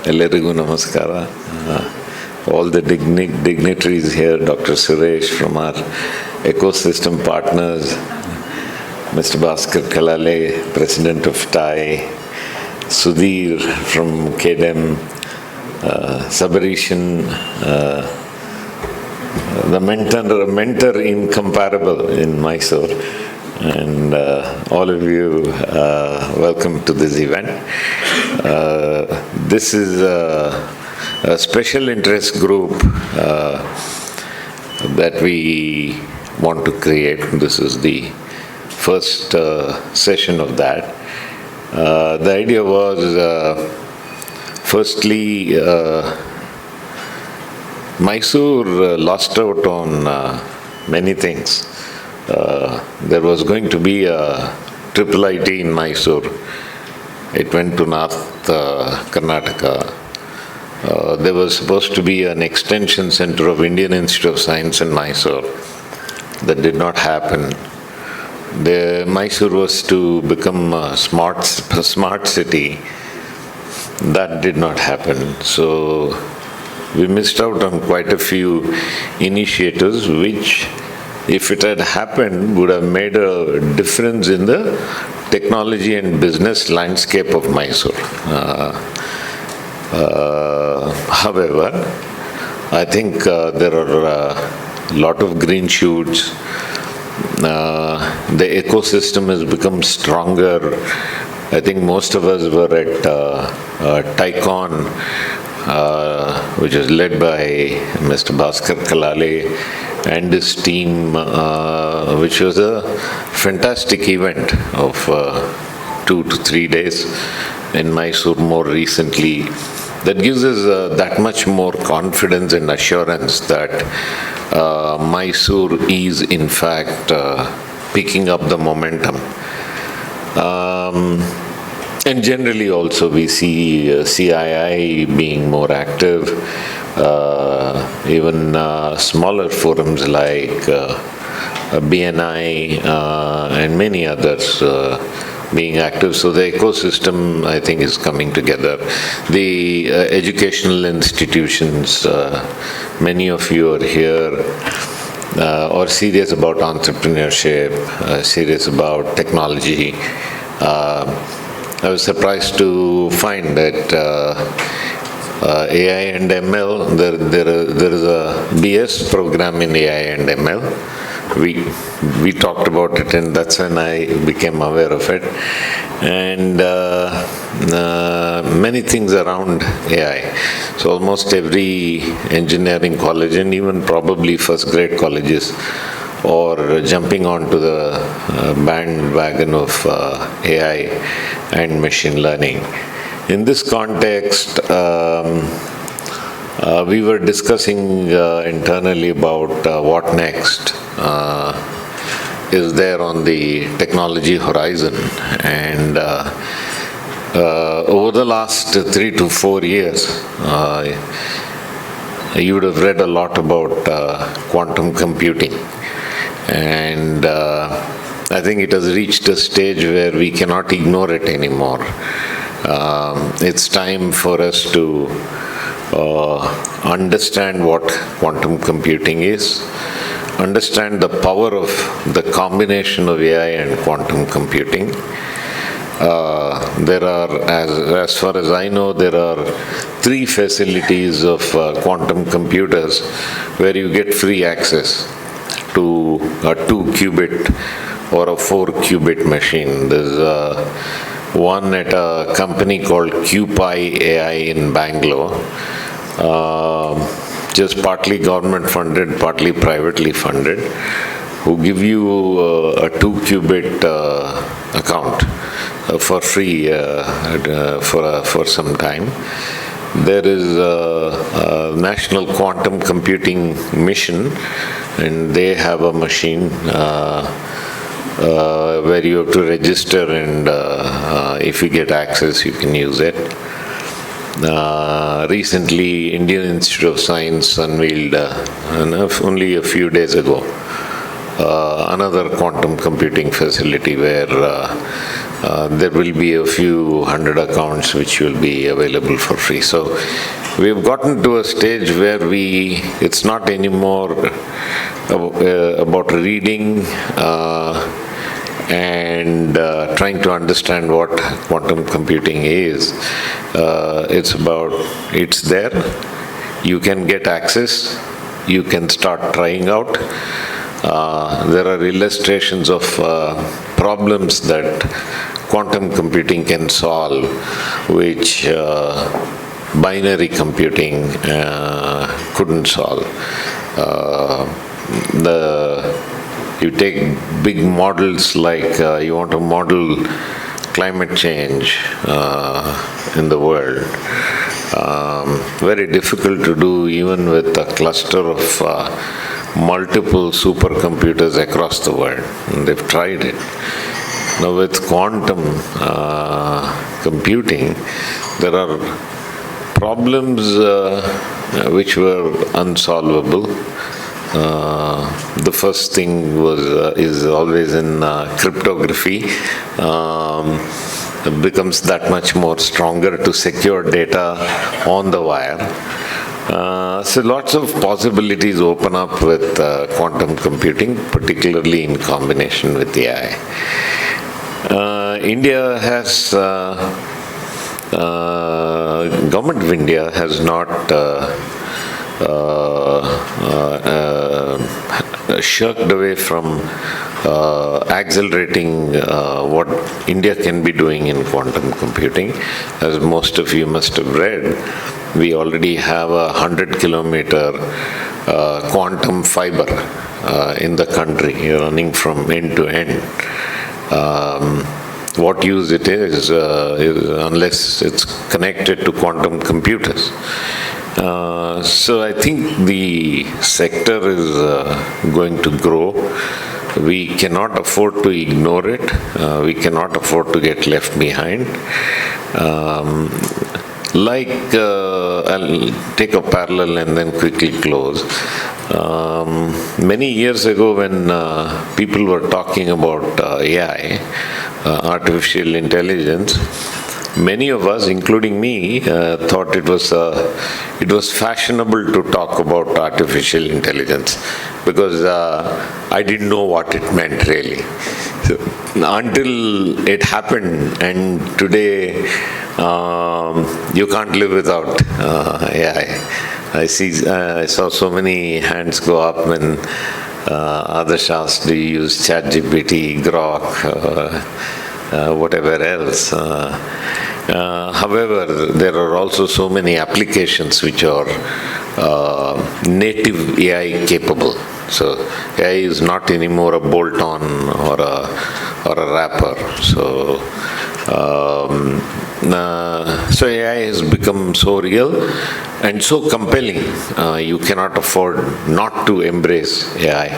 Ellarigu namaskara. All the dignitaries here, Dr. Suresh from our ecosystem partners, Mr. Bhaskar Kalale, President of TAI, Sudhir from KDEM, Sabarishan, the mentor incomparable in Mysore, and all of you, welcome to this event. This is a special interest group that we want to create. This is the first session of that. The idea was, firstly, Mysore lost out on many things. There was going to be a triple IT in Mysore. It went to North Karnataka. There was supposed to be an extension center of Indian Institute of Science in Mysore. That did not happen. Mysore was to become a smart city. That did not happen. So we missed out on quite a few initiatives which, if it had happened, would have made a difference in the technology and business landscape of Mysore. However, I think there are a lot of green shoots. The ecosystem has become stronger. I think most of us were at TiCon, which is led by Mr. Bhaskar Kalale and his team, which was a fantastic event of 2 to 3 days in Mysore more recently. That gives us that much more confidence and assurance that Mysore is in fact picking up the momentum. And generally also we see CII being more active, even smaller forums like BNI and many others being active. So the ecosystem, I think, is coming together. The educational institutions, many of you are here, are serious about entrepreneurship, serious about technology. I was surprised to find that AI and ML, there is a BS program in AI and ML. We talked about it, and that's when I became aware of it. And many things around AI. So almost every engineering college, and even probably first grade colleges, or jumping onto the bandwagon of AI and machine learning. In this context, we were discussing internally about what next is there on the technology horizon. And over the last 3 to 4 years, you would have read a lot about quantum computing. And I think it has reached a stage where we cannot ignore it anymore. It's time for us to understand what quantum computing is, understand the power of the combination of AI and quantum computing. There are, as far as I know, there are 3 facilities of quantum computers where you get free access to a 2-qubit or a 4-qubit machine. There's one at a company called QPI AI in Bangalore, just partly government funded, partly privately funded, who give you a 2-qubit account for free for some time. There is a National Quantum Computing Mission, and they have a machine where you have to register, and if you get access, you can use it. Recently, Indian Institute of Science unveiled, only a few days ago, another quantum computing facility where there will be a few hundred accounts which will be available for free. So we've gotten to a stage where it's not anymore about reading and trying to understand what quantum computing is. It's there, you can get access, you can start trying out. There are illustrations of problems that quantum computing can solve, which binary computing couldn't solve. You take big models like you want to model climate change in the world. Very difficult to do even with a cluster of multiple supercomputers across the world. And they've tried it. Now with quantum computing, there are problems which were unsolvable. The first thing is always in cryptography. It becomes that much more stronger to secure data on the wire. So lots of possibilities open up with quantum computing, particularly in combination with AI. India has, Government of India has not shirked away from accelerating what India can be doing in quantum computing. As most of you must have read, we already have 100-kilometer quantum fiber in the country, running from end to end. What use it is unless it's connected to quantum computers. So I think the sector is going to grow. We cannot afford to ignore it. We cannot afford to get left behind. I'll take a parallel and then quickly close. Many years ago when people were talking about AI, artificial intelligence, many of us, including me, thought it was fashionable to talk about artificial intelligence because I didn't know what it meant really. So, until it happened, and today you can't live without AI. I saw so many hands go up when others asked, do you use ChatGPT, Grok, whatever else. However, there are also so many applications which are native AI capable. So AI is not anymore a bolt-on or a wrapper. So AI has become so real and so compelling. You cannot afford not to embrace AI.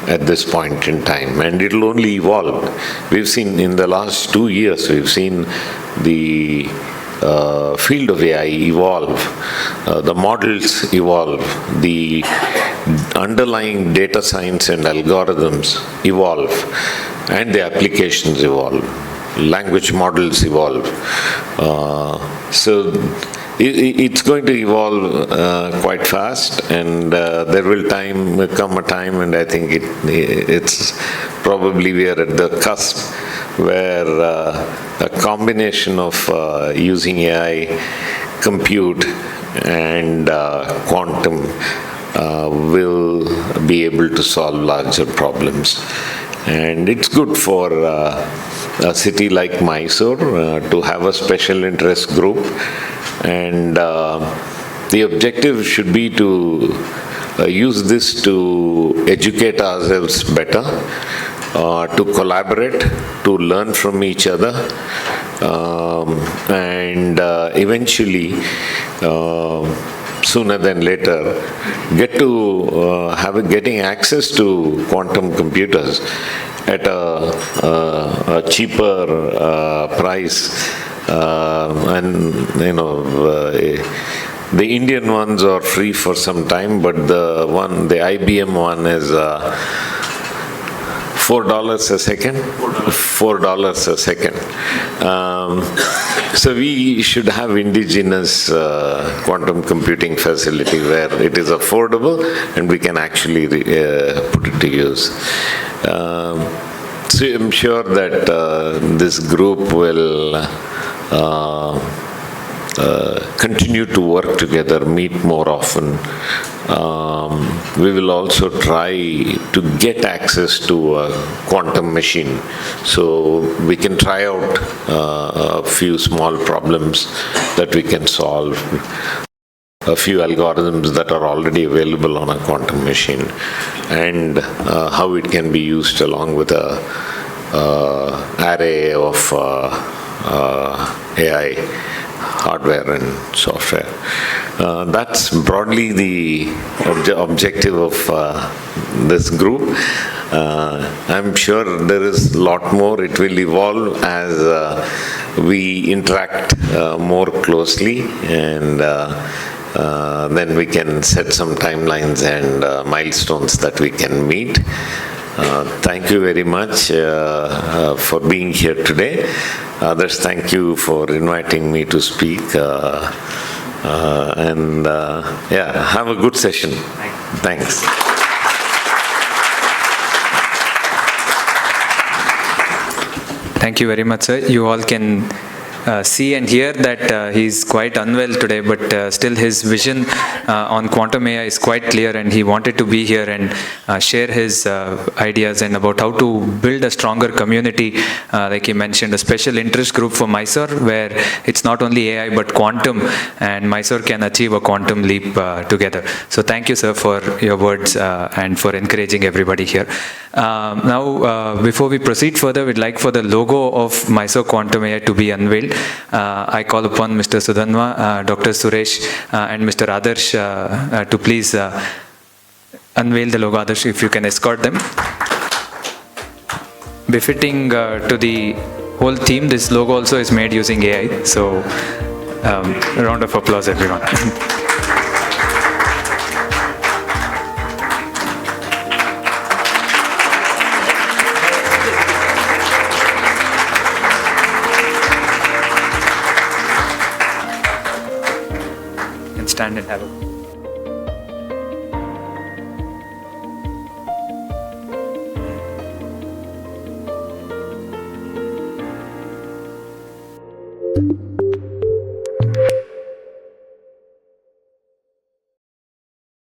At this point in time, and it will only evolve. We've seen in the last 2 years, we've seen the field of AI evolve, the models evolve, the underlying data science and algorithms evolve, and the applications evolve, language models evolve. So it's going to evolve quite fast, and there will come a time, and I think it's probably we are at the cusp where a combination of using AI, compute, and quantum will be able to solve larger problems. And it's good for a city like Mysore to have a special interest group. And the objective should be to use this to educate ourselves better, to collaborate, to learn from each other, and eventually, sooner than later, getting access to quantum computers at a cheaper price. And the Indian ones are free for some time, but the IBM one is $4 a second? $4 a second. So we should have indigenous quantum computing facility where it is affordable and we can actually put it to use. So I'm sure that this group will continue to work together, meet more often. We will also try to get access to a quantum machine so we can try out a few small problems that we can solve, a few algorithms that are already available on a quantum machine, and how it can be used along with a array of AI hardware and software. That's broadly the objective of this group. I'm sure there is a lot more. It will evolve as we interact more closely, and then we can set some timelines and milestones that we can meet. Thank you very much for being here today. Others, thank you for inviting me to speak. Have a good session. Thanks. Thank you very much, sir. You all can see and hear that he's quite unwell today, but still his vision on quantum AI is quite clear, and he wanted to be here and share his ideas and about how to build a stronger community, like he mentioned, a special interest group for Mysore, where it's not only AI but quantum, and Mysore can achieve a quantum leap together. So thank you, sir, for your words and for encouraging everybody here. Now, before we proceed further, we'd like for the logo of Mysore Quantum AI to be unveiled. I call upon Mr. Sudhanva, Dr. Suresh, and Mr. Adarsh to please unveil the logo. Adarsh, if you can escort them. Befitting to the whole theme, this logo also is made using AI. So, a round of applause, everyone. Stand and have a